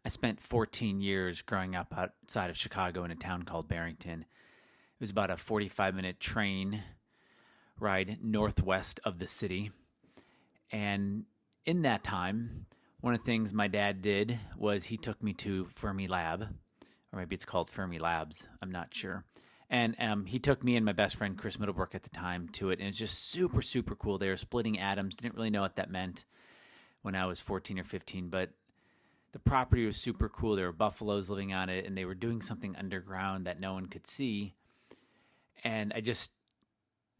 I spent 14 years growing up outside of Chicago in a town called Barrington. It was about a 45-minute train ride northwest of the city. And in that time, one of the things my dad did was he took me to Fermi Lab, or maybe it's called Fermi Labs. I'm not sure. And he took me and my best friend, Chris Middlebrook, at the time to it. And it's just super, super cool. They were splitting atoms. Didn't really know what that meant when I was 14 or 15, but the property was super cool. There were buffaloes living on it, and they were doing something underground that no one could see. And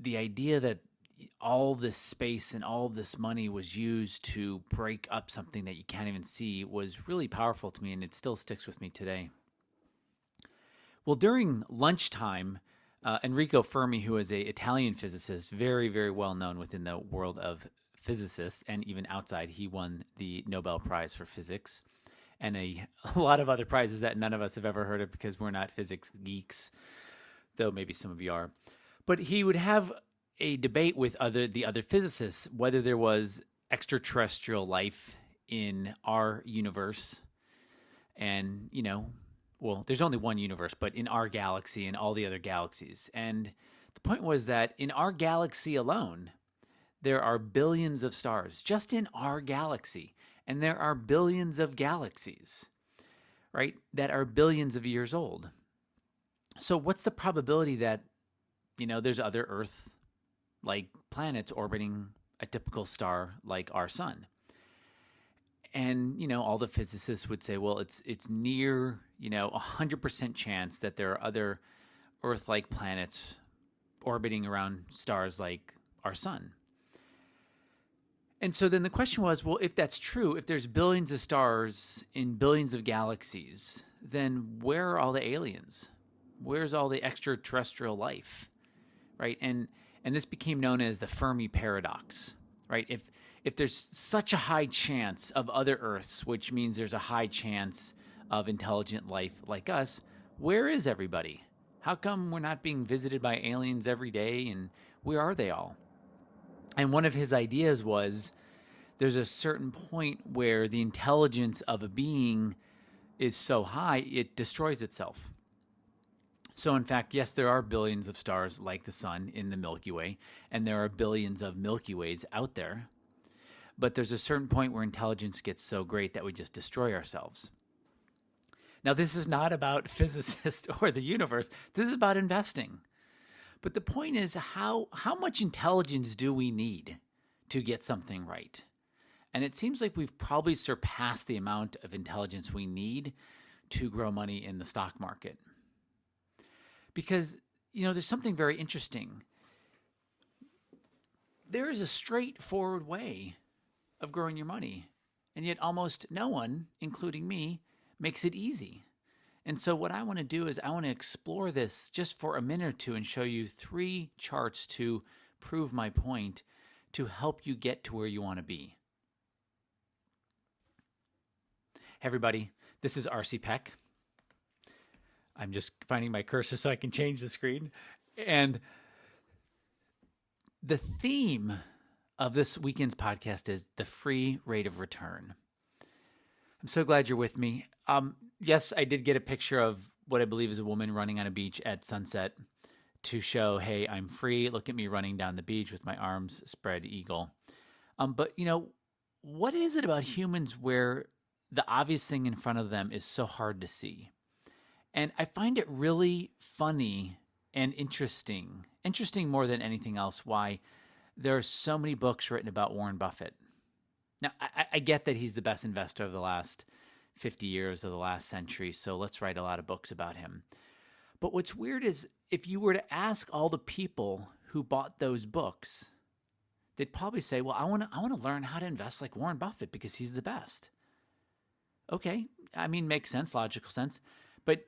the idea that all this space and all this money was used to break up something that you can't even see was really powerful to me, and it still sticks with me today. Well, during lunchtime, Enrico Fermi, who is an Italian physicist, very, very well known within the world of physicists and even outside, he won the Nobel Prize for Physics and a lot of other prizes that none of us have ever heard of because we're not physics geeks, though maybe some of you are. But he would have a debate with the other physicists whether there was extraterrestrial life in our universe. And, well, there's only one universe, but in our galaxy and all the other galaxies. And the point was that in our galaxy alone, there are billions of stars just in our galaxy. And there are billions of galaxies, right, that are billions of years old. So what's the probability that, there's other Earth-like planets orbiting a typical star like our sun? And, all the physicists would say, well, it's near, 100% chance that there are other Earth-like planets orbiting around stars like our sun. And so then the question was, well, if that's true, if there's billions of stars in billions of galaxies, then where are all the aliens? Where's all the extraterrestrial life, right? And this became known as the Fermi paradox, right? If there's such a high chance of other Earths, which means there's a high chance of intelligent life like us, where is everybody? How come we're not being visited by aliens every day, and where are they all? And one of his ideas was there's a certain point where the intelligence of a being is so high, it destroys itself. So in fact, yes, there are billions of stars like the sun in the Milky Way, and there are billions of Milky Ways out there. But there's a certain point where intelligence gets so great that we just destroy ourselves. Now, this is not about physicists or the universe. This is about investing. But the point is, how much intelligence do we need to get something right? And it seems like we've probably surpassed the amount of intelligence we need to grow money in the stock market. Because, there's something very interesting. There is a straightforward way of growing your money, and yet almost no one, including me, makes it easy. And so what I want to do is I want to explore this just for a minute or two and show you 3 charts to prove my point to help you get to where you want to be. Hey everybody, this is RC Peck. I'm just finding my cursor so I can change the screen. And the theme of this weekend's podcast is the free rate of return. I'm so glad you're with me. Yes, I did get a picture of what I believe is a woman running on a beach at sunset to show, hey, I'm free. Look at me running down the beach with my arms spread eagle. But, what is it about humans where the obvious thing in front of them is so hard to see? And I find it really funny and interesting more than anything else, why there are so many books written about Warren Buffett. Now, I get that he's the best investor of the last 50 years of the last century, so let's write a lot of books about him. But what's weird is if you were to ask all the people who bought those books, they'd probably say, well, I want to learn how to invest like Warren Buffett because he's the best. Okay, makes sense, logical sense. But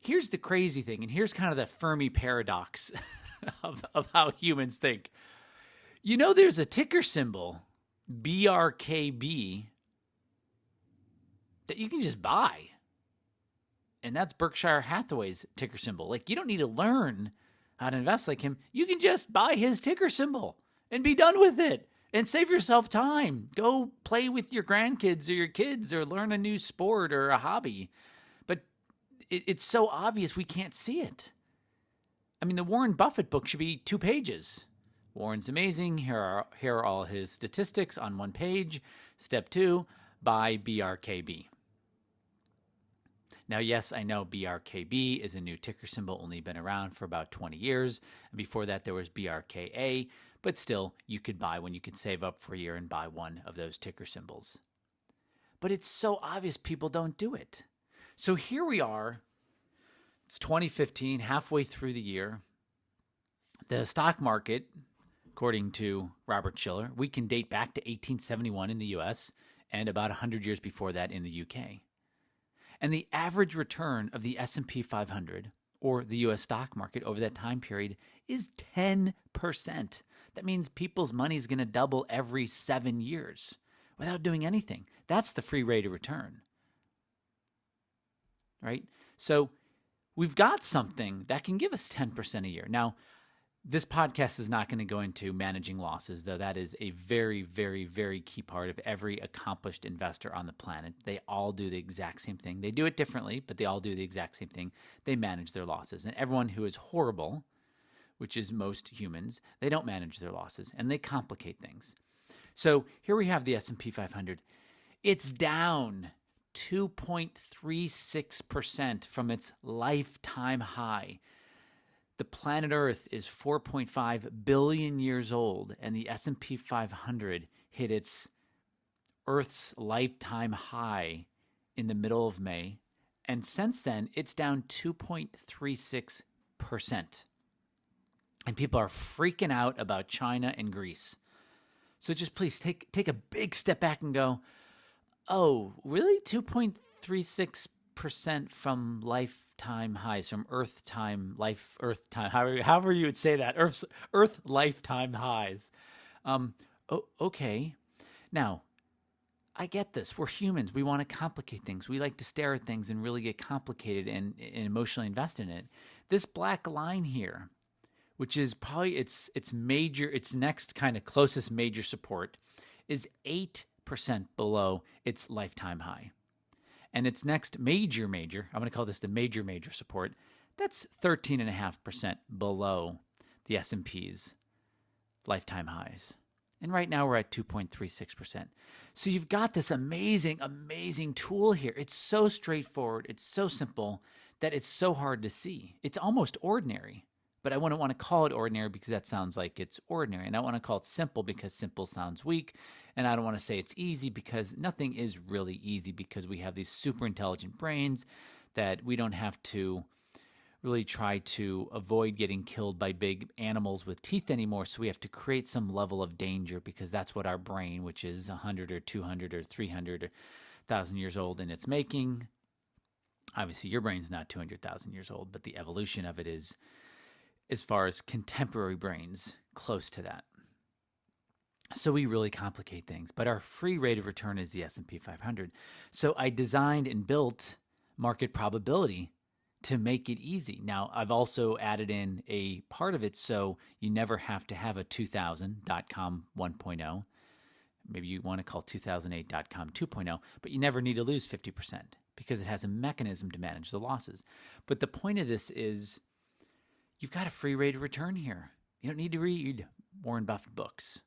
here's the crazy thing, and here's kind of the Fermi paradox of how humans think. There's a ticker symbol, BRKB, that you can just buy. And that's Berkshire Hathaway's ticker symbol. Like, you don't need to learn how to invest like him. You can just buy his ticker symbol and be done with it. And save yourself time. Go play with your grandkids or your kids or learn a new sport or a hobby. But it's so obvious we can't see it. I mean, the Warren Buffett book should be 2 pages. Warren's amazing. Here are all his statistics on 1 page. Step 2, buy BRKB. Now, yes, I know BRKB is a new ticker symbol, only been around for about 20 years. And before that, there was BRKA. But still, you could buy one. You could save up for a year and buy one of those ticker symbols. But it's so obvious people don't do it. So here we are. It's 2015, halfway through the year. The stock market, according to Robert Shiller, we can date back to 1871 in the U.S. and about 100 years before that in the U.K. And the average return of the S&P 500, or the U.S. stock market over that time period, is 10%. That means people's money is going to double every 7 years without doing anything. That's the free rate of return, right? So we've got something that can give us 10% a year. Now, this podcast is not going to go into managing losses, though that is a very, very, very key part of every accomplished investor on the planet. They all do the exact same thing. They do it differently, but they all do the exact same thing. They manage their losses. And everyone who is horrible, which is most humans, they don't manage their losses, and they complicate things. So here we have the S&P 500. It's down 2.36% from its lifetime high. The planet Earth is 4.5 billion years old, and the S&P 500 hit its Earth's lifetime high in the middle of May. And since then, it's down 2.36%. And people are freaking out about China and Greece. So just please take a big step back and go, oh, really? 2.36% from lifetime highs, from Earth time, however you would say that, Earth lifetime highs. Okay. Now, I get this. We're humans. We want to complicate things. We like to stare at things and really get complicated and emotionally invest in it. This black line here, which is probably its next kind of closest major support, is 8% below its lifetime high. And its next major, I'm going to call this the major support, that's 13.5% below the S&P's lifetime highs. And right now we're at 2.36%. So you've got this amazing, amazing tool here. It's so straightforward. It's so simple that it's so hard to see. It's almost ordinary. But I wouldn't want to call it ordinary because that sounds like it's ordinary. And I want to call it simple because simple sounds weak. And I don't want to say it's easy because nothing is really easy, because we have these super intelligent brains that we don't have to really try to avoid getting killed by big animals with teeth anymore. So we have to create some level of danger, because that's what our brain, which is 100 or 200 or 300 or 1,000 years old in its making. Obviously, your brain's not 200,000 years old, but the evolution of it is, as far as contemporary brains, close to that. So we really complicate things, but our free rate of return is the S&P 500. So I designed and built market probability to make it easy. Now, I've also added in a part of it so you never have to have a 2000.com 1.0. Maybe you want to call 2008.com 2.0, but you never need to lose 50% because it has a mechanism to manage the losses. But the point of this is, you've got a free rate of return here. You don't need to read Warren Buffett books.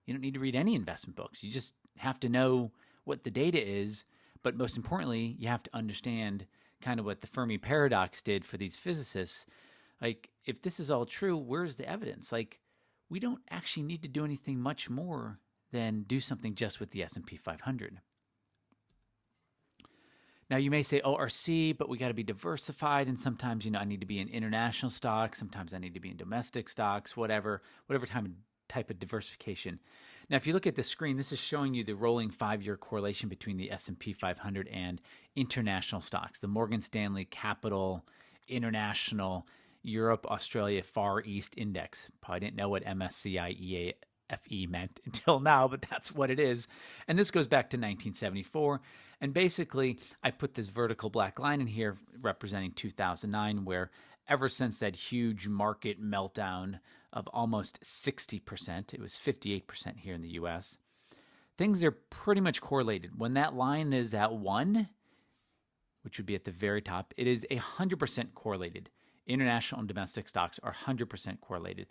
You don't need to read any investment books. You just have to know what the data is. But most importantly, you have to understand kind of what the Fermi paradox did for these physicists. Like, if this is all true, where's the evidence? Like, we don't actually need to do anything much more than do something just with the S&P 500. Now, you may say, RC, but we got to be diversified. And sometimes, I need to be in international stocks. Sometimes I need to be in domestic stocks, whatever type of diversification. Now, if you look at the screen, this is showing you the rolling 5-year correlation between the S&P 500 and international stocks, the Morgan Stanley Capital International Europe, Australia, Far East Index. Probably didn't know what MSCI EAFE meant until now, but that's what it is. And this goes back to 1974. And basically, I put this vertical black line in here representing 2009, where ever since that huge market meltdown of almost 60%. It was 58% here in the US. Things are pretty much correlated. When that line is at 1, which would be at the very top, it is 100% correlated. International and domestic stocks are 100% correlated.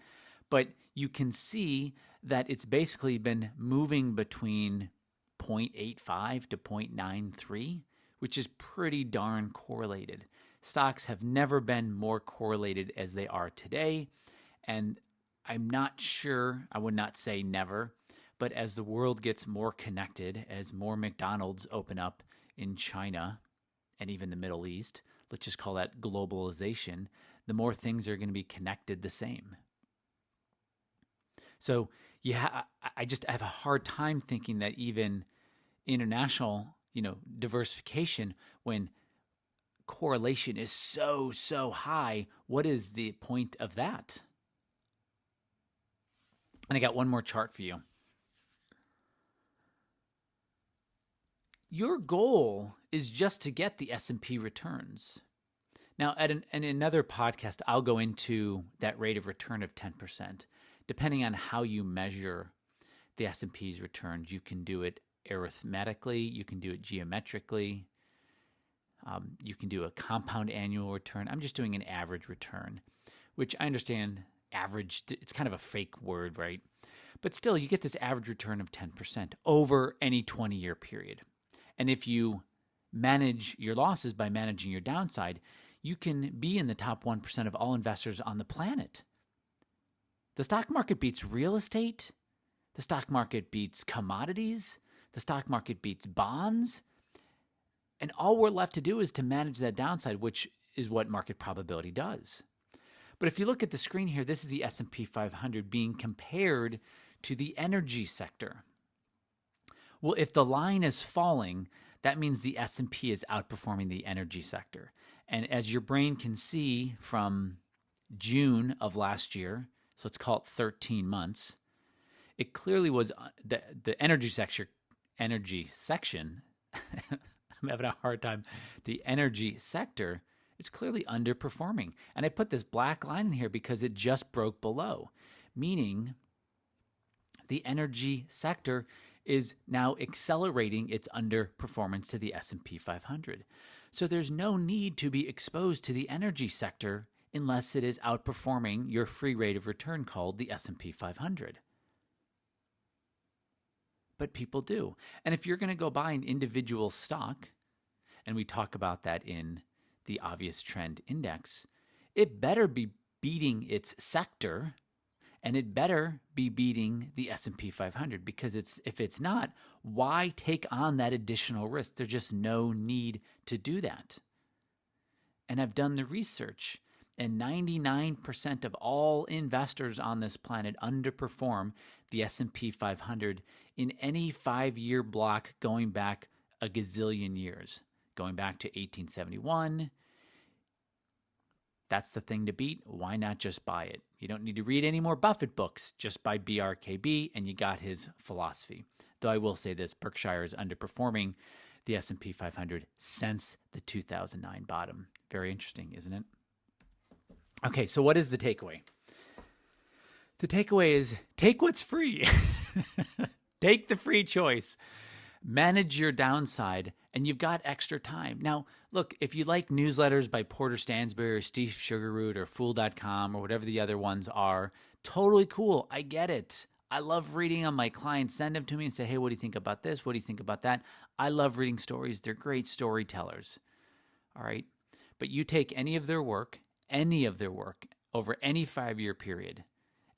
But you can see that it's basically been moving between 0.85 to 0.93, which is pretty darn correlated. Stocks have never been more correlated as they are today. And I'm not sure, I would not say never, but as the world gets more connected, as more McDonald's open up in China and even the Middle East, let's just call that globalization, the more things are going to be connected the same. So I have a hard time thinking that even international, diversification, when correlation is so high, what is the point of that? And I got one more chart for you. Your goal is just to get the S&P returns. Now, in another podcast, I'll go into that rate of return of 10%. Depending on how you measure the S&P's returns, you can do it arithmetically, you can do it geometrically, you can do a compound annual return. I'm just doing an average return, which I understand average, it's kind of a fake word, right? But still, you get this average return of 10% over any 20-year period. And if you manage your losses by managing your downside, you can be in the top 1% of all investors on the planet. The stock market beats real estate. The stock market beats commodities. The stock market beats bonds. And all we're left to do is to manage that downside, which is what market probability does. But if you look at the screen here, this is the S&P 500 being compared to the energy sector. Well, if the line is falling, that means the S&P is outperforming the energy sector. And as your brain can see from June of last year, so let's call it 13 months, it clearly was the energy section, I'm having a hard time, the energy sector is clearly underperforming. And I put this black line in here because it just broke below, meaning the energy sector is now accelerating its underperformance to the S&P 500. So there's no need to be exposed to the energy sector unless it is outperforming your free rate of return called the S&P 500. But people do. And if you're going to go buy an individual stock, and we talk about that in the obvious trend index, it better be beating its sector, and it better be beating the S&P 500, because if it's not, why take on that additional risk? There's just no need to do that. And I've done the research, and 99% of all investors on this planet underperform the S&P 500 in any 5-year block going back a gazillion years, going back to 1871. That's the thing to beat. Why not just buy it? You don't need to read any more Buffett books. Just buy BRKB and you got his philosophy. Though I will say this, Berkshire is underperforming the S&P 500 since the 2009 bottom. Very interesting, isn't it? Okay, so what is the takeaway? The takeaway is take what's free. Take the free choice. Manage your downside, and you've got extra time. Now, look, if you like newsletters by Porter Stansberry or Steve Sugarroot or Fool.com or whatever the other ones are, totally cool. I get it. I love reading them. My clients send them to me and say, hey, what do you think about this? What do you think about that? I love reading stories. They're great storytellers. All right? But you take any of their work over any 5-year period,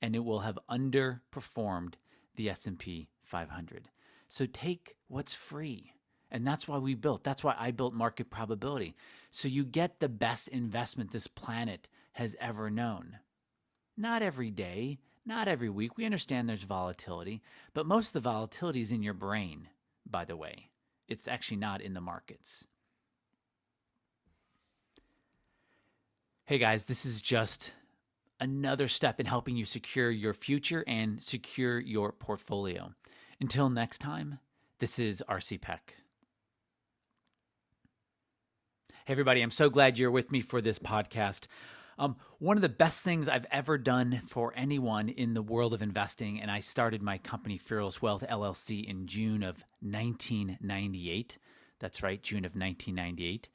and it will have underperformed the S&P 500. So take what's free. And that's why I built market probability. So you get the best investment this planet has ever known. Not every day, not every week. We understand there's volatility, but most of the volatility is in your brain, by the way. It's actually not in the markets. Hey guys, this is just another step in helping you secure your future and secure your portfolio. Until next time, this is RC Peck. Hey everybody, I'm so glad you're with me for this podcast. One of the best things I've ever done for anyone in the world of investing, and I started my company Fearless Wealth LLC in June of 1998. That's right, June of 1998,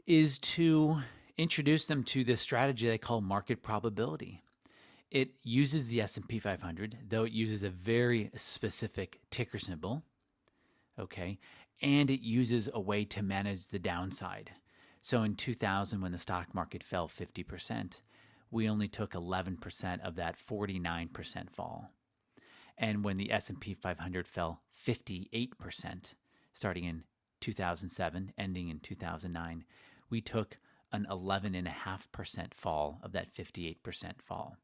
is to introduce them to this strategy they call market probability. It uses the S&P 500, though it uses a very specific ticker symbol, okay? And it uses a way to manage the downside. So in 2000, when the stock market fell 50%, we only took 11% of that 49% fall. And when the S&P 500 fell 58%, starting in 2007, ending in 2009, we took an 11.5% fall of that 58% fall.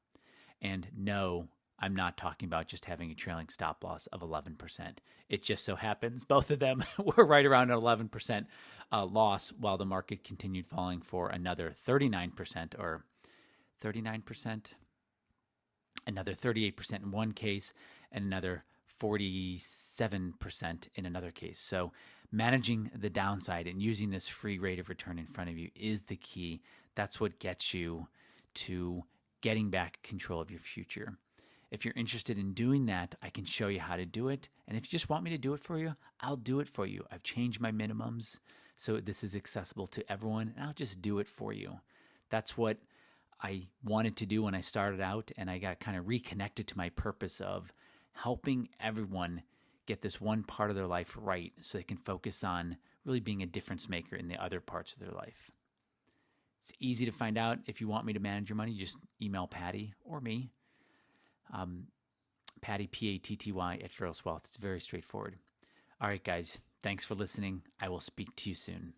And no, I'm not talking about just having a trailing stop loss of 11%. It just so happens both of them were right around an 11% loss, while the market continued falling for another 39% or 39%, another 38% in one case, and another 47% in another case. So managing the downside and using this free rate of return in front of you is the key. That's what gets you to getting back control of your future. If you're interested in doing that, I can show you how to do it. And if you just want me to do it for you, I'll do it for you. I've changed my minimums so this is accessible to everyone, and I'll just do it for you. That's what I wanted to do when I started out, and I got kind of reconnected to my purpose of helping everyone get this one part of their life right so they can focus on really being a difference maker in the other parts of their life. It's easy to find out. If you want me to manage your money, just email Patty or me. Patty, Patty, at Fearless Wealth. It's very straightforward. All right, guys. Thanks for listening. I will speak to you soon.